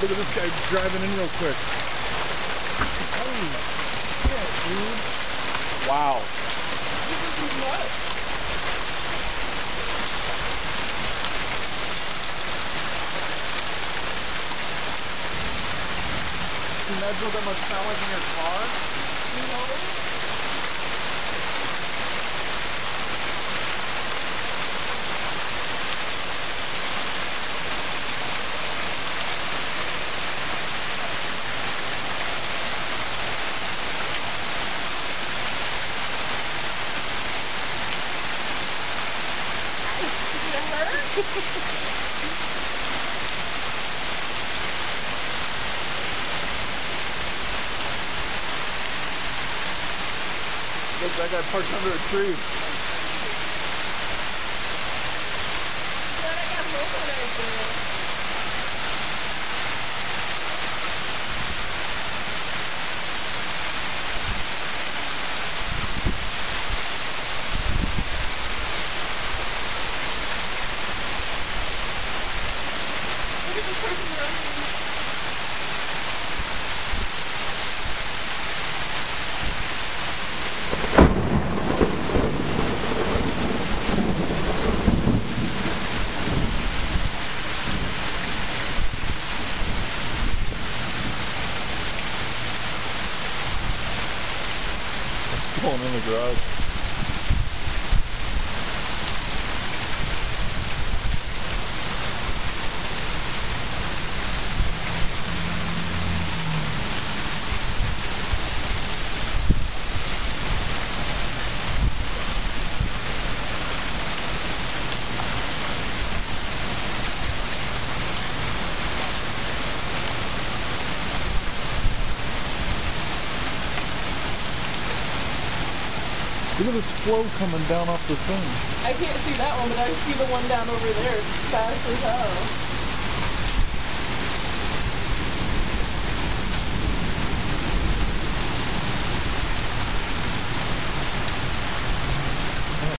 Look at this guy driving in real quick. Holy shit, dude. Wow. This is nuts. Can you imagine what that must sound like in your car? You know? Look, that guy parked under a tree. Glad I got home when I did. Look at this person running. It's pulling in the garage. Look at this flow coming down off the thing. I can't see that one, but I see the one down over there. It's fast as hell.